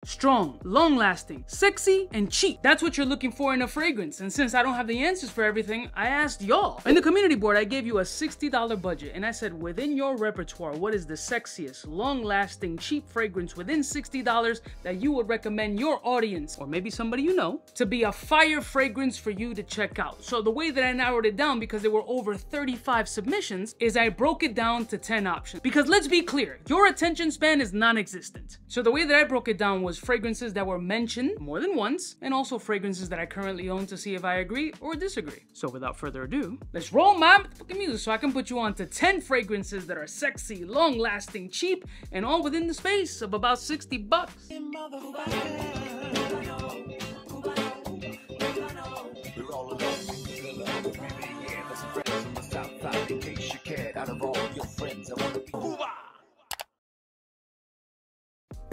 Strong, long-lasting, sexy, and cheap. That's what you're looking for in a fragrance. And since I don't have the answers for everything, I asked y'all. In the community board, I gave you a $60 budget, and I said, within your repertoire, what is the sexiest, long-lasting, cheap fragrance within $60 that you would recommend your audience, or maybe somebody you know, to be a fire fragrance for you to check out? So the way that I narrowed it down, because there were over 35 submissions, is I broke it down to 10 options. Because let's be clear, your attention span is non-existent. So the way that I broke it down was fragrances that were mentioned more than once, and also fragrances that I currently own to see if I agree or disagree. So without further ado, let's roll my fucking music so I can put you on to 10 fragrances that are sexy, long-lasting, cheap, and all within the space of about 60 bucks.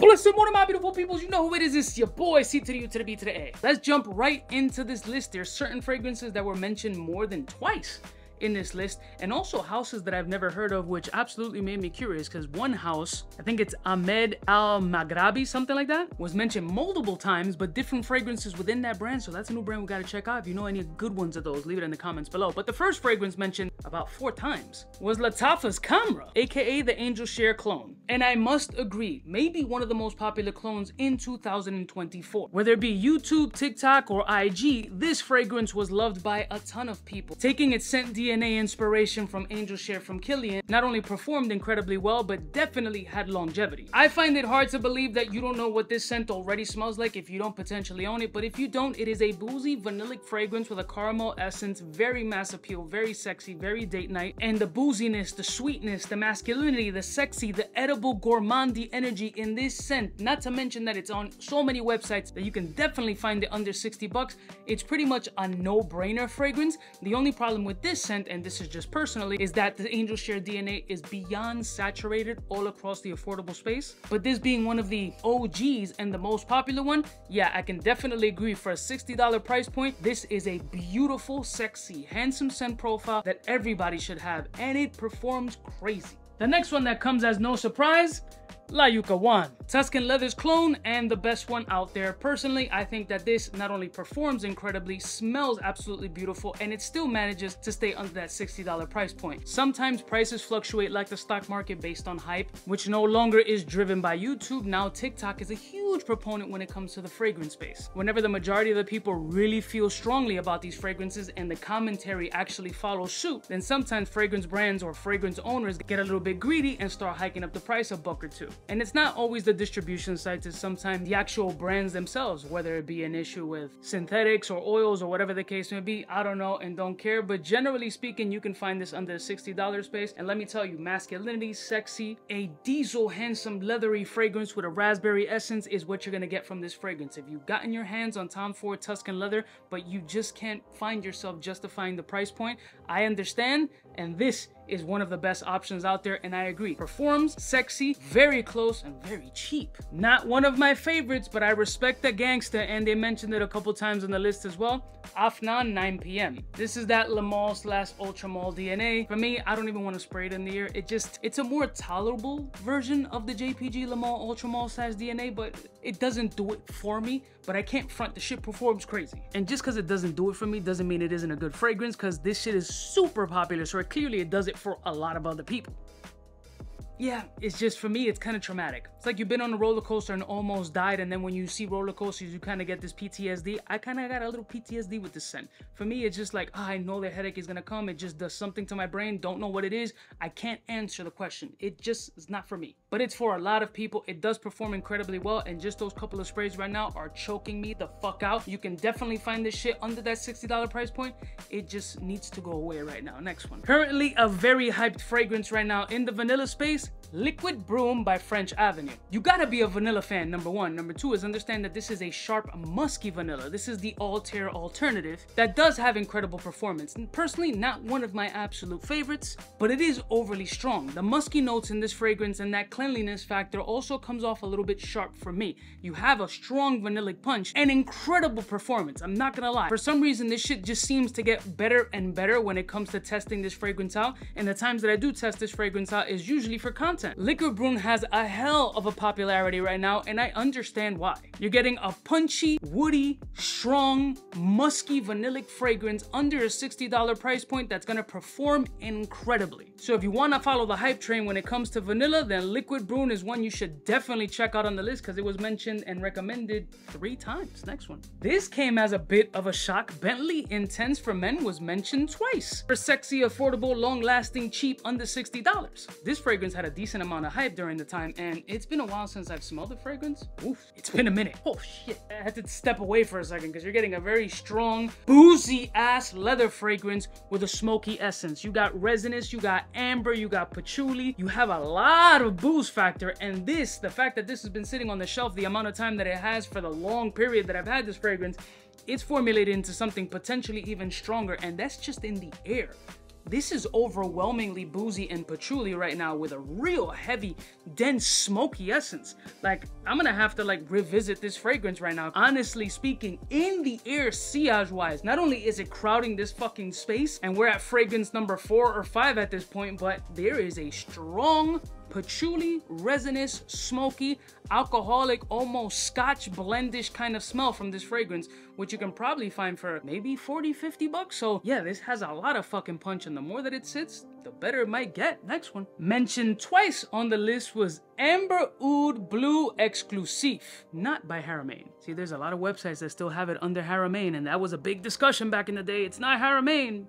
Listen, one of my beautiful peoples, you know who it is. It's your boy, C to the U to the B to the A. Let's jump right into this list. There's certain fragrances that were mentioned more than twice in this list, and also houses that I've never heard of, which absolutely made me curious, because one house, I think it's 𝗙𝗎𝗓𝗏, something like that, was mentioned multiple times, but different fragrances within that brand. So that's a new brand we gotta check out. If you know any good ones of those, leave it in the comments below. But the first fragrance mentioned about 4 times was Lattafa's Camera, aka the 𝐻𝐾𝐻 clone. And I must agree, maybe one of the most popular clones in 2024. Whether it be YouTube, TikTok, or IG, this fragrance was loved by a ton of people. Taking its scent DNA inspiration from 𝗻𝗔𝗄𝐻 from Kilian, not only performed incredibly well, but definitely had longevity. I find it hard to believe that you don't know what this scent already smells like if you don't potentially own it, but if you don't, it is a boozy, vanillic fragrance with a caramel essence, very mass appeal, very sexy, very date night, and the booziness, the sweetness, the masculinity, the sexy, the edible gourmandy energy in this scent, not to mention that it's on so many websites that you can definitely find it under 60 bucks. It's pretty much a no-brainer fragrance. The only problem with this scent, and this is just personally, is that the 𝗻𝗔𝗄𝐻 DNA is beyond saturated all across the affordable space. But this being one of the OGs and the most popular one, yeah, I can definitely agree. For a $60 price point, this is a beautiful, sexy, handsome scent profile that everybody should have, and it performs crazy. The next one that comes as no surprise, Luka Wan, Tuscan Leather's clone, and the best one out there. Personally, I think that this not only performs incredibly, smells absolutely beautiful, and it still manages to stay under that $60 price point. Sometimes prices fluctuate like the stock market based on hype, which no longer is driven by YouTube. Now TikTok is a huge proponent when it comes to the fragrance space. Whenever the majority of the people really feel strongly about these fragrances and the commentary actually follows suit, then sometimes fragrance brands or fragrance owners get a little bit greedy and start hiking up the price $1 or $2. And it's not always the distribution sites, it's sometimes the actual brands themselves, whether it be an issue with synthetics or oils or whatever the case may be. I don't know and don't care, but generally speaking, you can find this under the $60 space. And let me tell you, masculinity, sexy, a diesel, handsome, leathery fragrance with a raspberry essence is what you're gonna get from this fragrance. If you've gotten your hands on Tom Ford Tuscan Leather, but you just can't find yourself justifying the price point, I understand, and this is one of the best options out there, and I agree. Performs, sexy, very close, and very cheap. Not one of my favorites, but I respect the gangster, and they mentioned it a couple times on the list as well. Afnan 9 PM. This is that Le Male/Ultra Male DNA. For me, I don't even want to spray it in the air. It's a more tolerable version of the JPG Le Male Ultra Male /DNA, but it doesn't do it for me. But I can't front, the shit performs crazy. And just because it doesn't do it for me doesn't mean it isn't a good fragrance, because this shit is super popular, so clearly it does it for a lot of other people. Yeah, it's just, for me, it's kind of traumatic. It's like you've been on a roller coaster and almost died, and then when you see roller coasters, you kind of get this PTSD. I kind of got a little PTSD with this scent. For me, it's just like, I know the headache is going to come. It just does something to my brain. Don't know what it is. I can't answer the question. It just is not for me. But it's for a lot of people. It does perform incredibly well, and just those couple of sprays right now are choking me the fuck out. You can definitely find this shit under that $60 price point. It just needs to go away right now. Next one. Currently a very hyped fragrance right now in the vanilla space, Liquid Broom by French Avenue. You gotta be a vanilla fan, number one. Number two is understand that this is a sharp, musky vanilla. This is the Altair alternative that does have incredible performance. And personally, not one of my absolute favorites, but it is overly strong. The musky notes in this fragrance and that cleanliness factor also comes off a little bit sharp for me. You have a strong vanillic punch and incredible performance, I'm not gonna lie. For some reason, this shit just seems to get better and better when it comes to testing this fragrance out, and the times that I do test this fragrance out is usually for content. Liquid Brune has a hell of a popularity right now, and I understand why. You're getting a punchy, woody, strong, musky vanillic fragrance under a $60 price point that's gonna perform incredibly. So if you wanna follow the hype train when it comes to vanilla, then Liquid Brune is one you should definitely check out on the list because it was mentioned and recommended 3 times. Next one. This came as a bit of a shock. Bentley Intense for Men was mentioned twice. For sexy, affordable, long-lasting, cheap, under $60. This fragrance had a decent amount of hype during the time, and it's been a while since I've smelled the fragrance. Oof, it's been a minute. Oh shit, I had to step away for a second because you're getting a very strong, boozy ass leather fragrance with a smoky essence. You got resinous, you got amber, you got patchouli, you have a lot of booze factor, and this, the fact that this has been sitting on the shelf the amount of time that it has for the long period that I've had this fragrance, it's formulated into something potentially even stronger, and that's just in the air. This is overwhelmingly boozy and patchouli right now with a real heavy, dense, smoky essence. Like, I'm gonna have to like revisit this fragrance right now. Honestly speaking, in the air, sillage-wise, not only is it crowding this fucking space, and we're at fragrance number 4 or 5 at this point, but there is a strong patchouli, resinous, smoky, alcoholic, almost scotch blendish kind of smell from this fragrance, which you can probably find for maybe 40-50 bucks. So yeah, this has a lot of fucking punch, and the more that it sits, the better it might get. Next one. Mentioned twice on the list was Amber Oud Blue Exclusive, not by 𝗙𝗾𝗋. See, there's a lot of websites that still have it under 𝗙𝗾𝗋, and that was a big discussion back in the day. It's not 𝗙𝗾𝗋.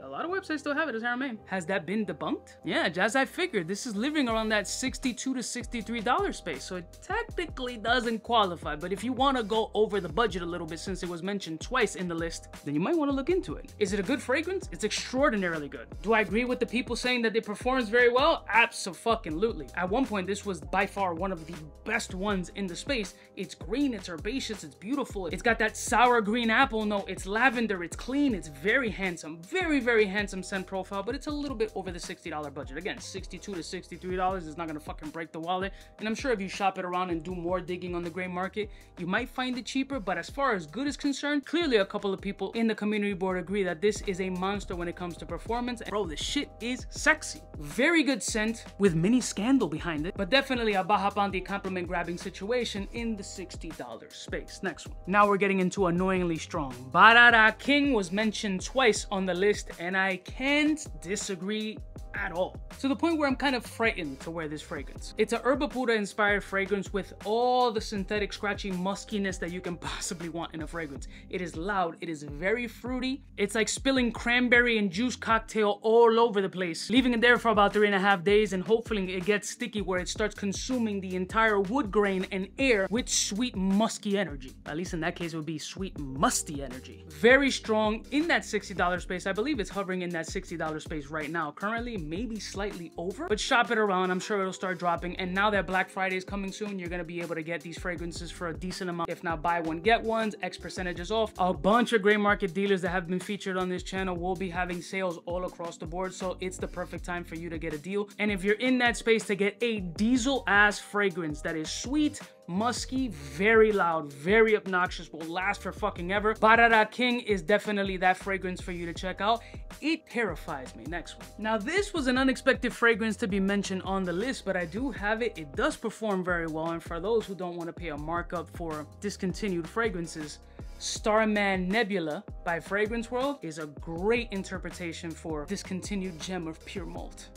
A lot of websites still have it as 𝗙𝗾𝗋. Has that been debunked? Yeah, as I figured, this is living around that $62 to $63 space, so it technically doesn't qualify. But if you want to go over the budget a little bit, since it was mentioned twice in the list, then you might want to look into it. Is it a good fragrance? It's extraordinarily good. Do I agree with the people saying that it performs very well? Abso-fucking-lutely. At one point, this was by far one of the best ones in the space. It's green, it's herbaceous, it's beautiful. It's got that sour green apple note, it's lavender, it's clean, it's very handsome. Very, very handsome scent profile, but it's a little bit over the $60 budget. Again, $62 to $63 is not gonna fucking break the wallet. And I'm sure if you shop it around and do more digging on the gray market, you might find it cheaper. But as far as good is concerned, clearly a couple of people in the community board agree that this is a monster when it comes to performance. And bro, this shit is sexy. Very good scent with mini scandal behind it, but definitely a Baja Blondie compliment grabbing situation in the $60 space. Next one. Now we're getting into annoyingly strong. Bada King was mentioned twice on the list, and I can't disagree at all. To the point where I'm kind of frightened to wear this fragrance. It's a Yerba Pura inspired fragrance with all the synthetic scratchy muskiness that you can possibly want in a fragrance. It is loud, it is very fruity. It's like spilling cranberry and juice cocktail all over the place, leaving it there for about 3.5 days, and hopefully it gets sticky where it starts consuming the entire wood grain and air with sweet musky energy. At least in that case it would be sweet musty energy. Very strong in that $60 space. I believe it's hovering in that $60 space right now. Currently maybe slightly over, but shop it around. I'm sure it'll start dropping. And now that Black Friday is coming soon, you're gonna be able to get these fragrances for a decent amount. If not buy one get ones, X percentages off. A bunch of gray market dealers that have been featured on this channel will be having sales all across the board, so it's the perfect time for you to get a deal. And if you're in that space, to get a diesel ass fragrance that is sweet, musky, very loud, very obnoxious, will last for fucking ever, Bada King is definitely that fragrance for you to check out. It terrifies me. Next one. Now this was an unexpected fragrance to be mentioned on the list, but I do have it. It does perform very well, and for those who don't want to pay a markup for discontinued fragrances, Starm Man Nebula by Fragrance World is a great interpretation for discontinued gem of pure malt.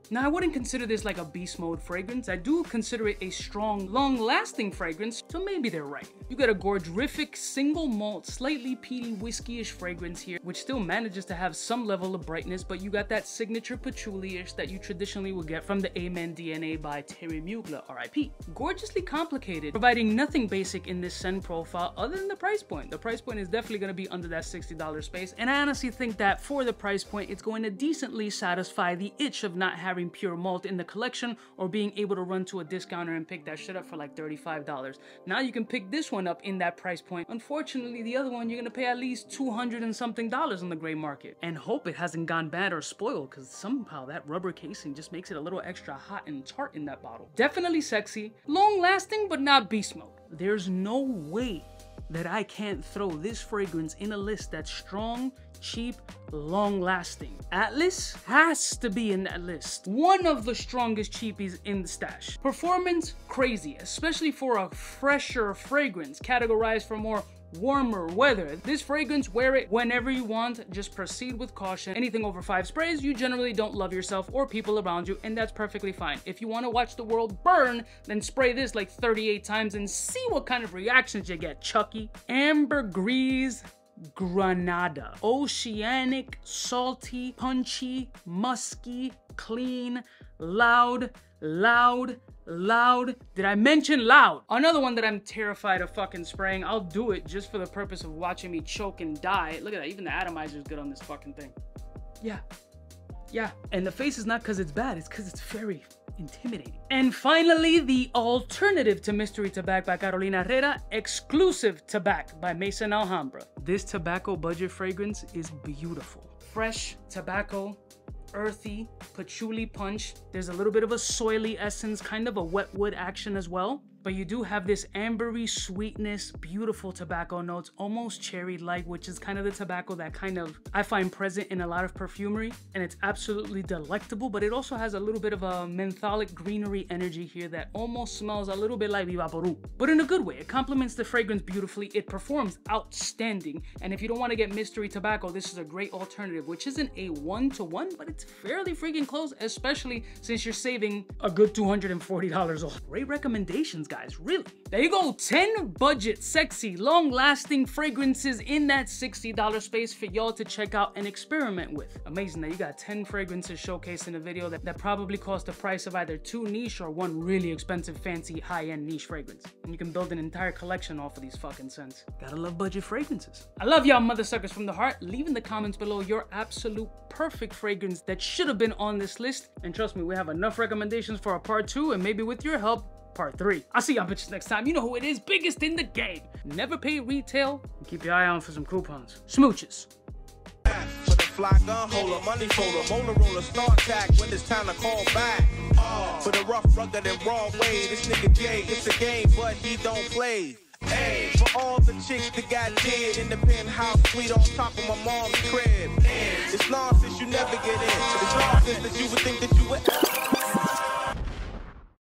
Now, I wouldn't consider this like a beast mode fragrance. I do consider it a strong, long-lasting fragrance, so maybe they're right. You got a gorgerific single malt, slightly peaty, whiskey-ish fragrance here, which still manages to have some level of brightness, but you got that signature patchouli-ish that you traditionally would get from the Amen DNA by Terry Mugler, RIP. Gorgeously complicated, providing nothing basic in this scent profile other than the price point. The price point is definitely going to be under that $60 space, and I honestly think that for the price point, it's going to decently satisfy the itch of not having having pure malt in the collection or being able to run to a discounter and pick that shit up for like $35. Now you can pick this one up in that price point. Unfortunately, the other one, you're gonna pay at least $200 and something on the gray market. And hope it hasn't gone bad or spoiled, because somehow that rubber casing just makes it a little extra hot and tart in that bottle. Definitely sexy, long lasting, but not beast mode. There's no way that I can't throw this fragrance in a list that's strong, cheap, long lasting. Atlas has to be in that list. One of the strongest cheapies in the stash. Performance, crazy, especially for a fresher fragrance categorized for more warmer weather. This fragrance, wear it whenever you want, just proceed with caution. Anything over 5 sprays, you generally don't love yourself or people around you, and that's perfectly fine. If you want to watch the world burn, then spray this like 38 times and see what kind of reactions you get, Chucky. Ambergris Granada. Oceanic, salty, punchy, musky, clean, loud. Did I mention loud? Another one that I'm terrified of fucking spraying. I'll do it just for the purpose of watching me choke and die. Look at that, even the atomizer is good on this fucking thing. Yeah. And the face is not because it's bad, it's because it's very intimidating. And finally, the alternative to Mystery Tabak by Carolina Herrera, Exclusive Tabak by Maison Alhambra. This tobacco budget fragrance is beautiful. Fresh tobacco, earthy, patchouli punch. There's a little bit of a soily essence, kind of a wet wood action as well. But you do have this ambery sweetness, beautiful tobacco notes, almost cherry-like, which is kind of the tobacco that kind of I find present in a lot of perfumery, and it's absolutely delectable. But it also has a little bit of a mentholic greenery energy here that almost smells a little bit like Vivaporu, but in a good way. It complements the fragrance beautifully. It performs outstanding, and if you don't want to get mystery tobacco, this is a great alternative, which isn't a one-to-one, but it's fairly freaking close, especially since you're saving a good $240 off. Great recommendations, guys. Really. There you go, 10 budget, sexy, long-lasting fragrances in that $60 space for y'all to check out and experiment with. Amazing that you got 10 fragrances showcased in a video that probably cost the price of either 2 niche or 1 really expensive, fancy, high-end niche fragrance. And you can build an entire collection off of these fucking scents. Gotta love budget fragrances. I love y'all mother suckers from the heart. Leave in the comments below your absolute perfect fragrance that should have been on this list. And trust me, we have enough recommendations for a part 2, and maybe with your help, part 3. I'll see y'all bitches next time. You know who it is, biggest in the game. Never pay retail, and keep your eye on for some coupons. Smooches. For the fly gun holder, money folder, molar roller, star tag when it's time to call back. For the rough, rugged, and raw way, this nigga Jay, it's a game, but he don't play. Hey, for all the chicks that got dead in the penthouse suite on top of my mom's crib. It's nonsense you never get in. It's nonsense that you would think that you would